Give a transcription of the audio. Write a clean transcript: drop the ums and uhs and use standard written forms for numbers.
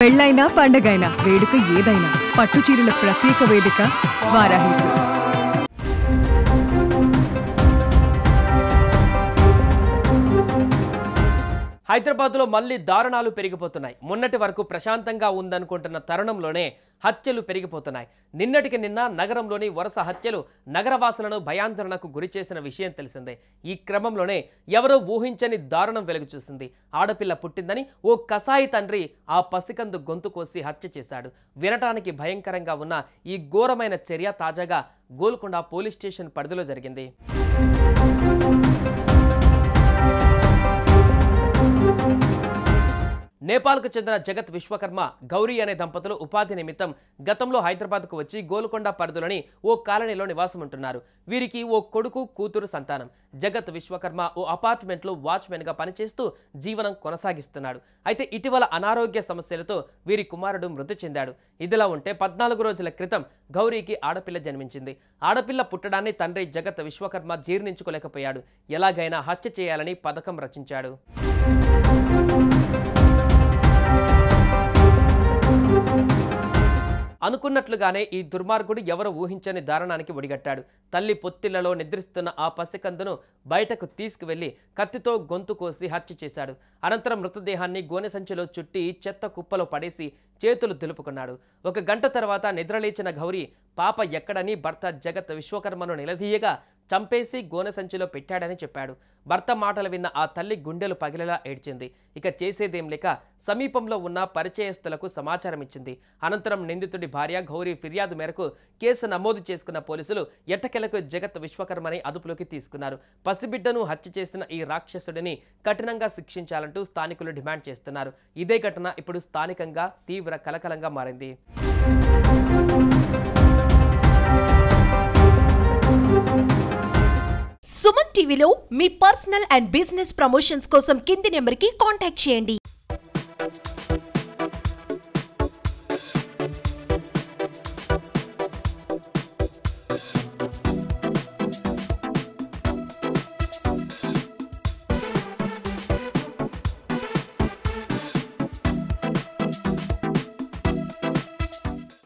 పెళ్ళైనా పండగైనా వేడుక ఏదైనా పట్టుచీరల ప్రత్యేక వేదిక వారాహి సిల్క్స్. హైదరాబాద్లో మళ్లీ దారుణాలు పెరిగిపోతున్నాయి. మొన్నటి వరకు ప్రశాంతంగా ఉందనుకుంటున్న తరుణంలోనే హత్యలు పెరిగిపోతున్నాయి. నిన్నటికి నిన్న నగరంలోని వరుస హత్యలు నగరవాసులను భయాందోళనకు గురి చేసిన విషయం తెలిసిందే. ఈ క్రమంలోనే ఎవరో ఊహించని దారుణం వెలుగు చూసింది. ఆడపిల్ల పుట్టిందని ఓ కసాయి తండ్రి ఆ పసికందు గొంతు కోసి హత్య చేశాడు. వినటానికి భయంకరంగా ఉన్న ఈ ఘోరమైన చర్య తాజాగా గోల్కొండ పోలీస్ స్టేషన్ పరిధిలో జరిగింది. నేపాల్కు చెందిన జగత్ విశ్వకర్మ, గౌరీ అనే దంపతులు ఉపాధి నిమిత్తం గతంలో హైదరాబాద్కు వచ్చి గోల్కొండ పరిధిలోని ఓ కాలనీలో నివాసం ఉంటున్నారు. వీరికి ఓ కొడుకు, కూతురు సంతానం. జగత్ విశ్వకర్మ ఓ అపార్ట్మెంట్లో వాచ్మెన్గా పనిచేస్తూ జీవనం కొనసాగిస్తున్నాడు. అయితే ఇటీవల అనారోగ్య సమస్యలతో వీరి కుమారుడు మృతి చెందాడు. ఇదిలా ఉంటే 14 రోజుల క్రితం గౌరీకి ఆడపిల్ల జన్మించింది. ఆడపిల్ల పుట్టడాన్ని తండ్రి జగత్ విశ్వకర్మ జీర్ణించుకోలేకపోయాడు. ఎలాగైనా హత్య చేయాలని పథకం రచించాడు. అనుకున్నట్లుగానే ఈ దుర్మార్గుడు ఎవరు ఊహించని దారుణానికి ఒడిగట్టాడు. తల్లి పొత్తిళ్లలో నిద్రిస్తున్న ఆ పసికందును బయటకు తీసుకువెళ్లి కత్తితో గొంతు కోసి హత్య చేశాడు. అనంతరం మృతదేహాన్ని గోనె సంచిలో చుట్టి చెత్త కుప్పలో పడేసి చేతులు దులుపుకున్నాడు. 1 గంట తర్వాత నిద్రలేచిన గౌరీ పాప ఎక్కడని భర్త జగత్ విశ్వకర్మను నిలదీయగా చంపేసి గోనె సంచిలో పెట్టాడని చెప్పాడు. భర్త మాటలు విన్న ఆ తల్లి గుండెలు పగిలేలా ఏడ్చింది. ఇక చేసేదేం లేక సమీపంలో ఉన్న పరిచయస్తులకు సమాచారం ఇచ్చింది. అనంతరం నిందితుడి భార్య గౌరీ ఫిర్యాదు మేరకు కేసు నమోదు చేసుకున్న పోలీసులు ఎట్టకెలకు జగత్ విశ్వకర్మని అదుపులోకి తీసుకున్నారు. పసిబిడ్డను హత్య చేసిన ఈ రాక్షసుడిని కఠినంగా శిక్షించాలంటూ స్థానికులు డిమాండ్ చేస్తున్నారు. ఇదే ఘటన ఇప్పుడు స్థానికంగా తీవ్ర కలకలంగా మారింది. సుమన్ టీవీలో మీ పర్సనల్ అండ్ బిజినెస్ ప్రమోషన్స్ కోసం కింది నెంబర్కి కాంటాక్ట్ చేయండి.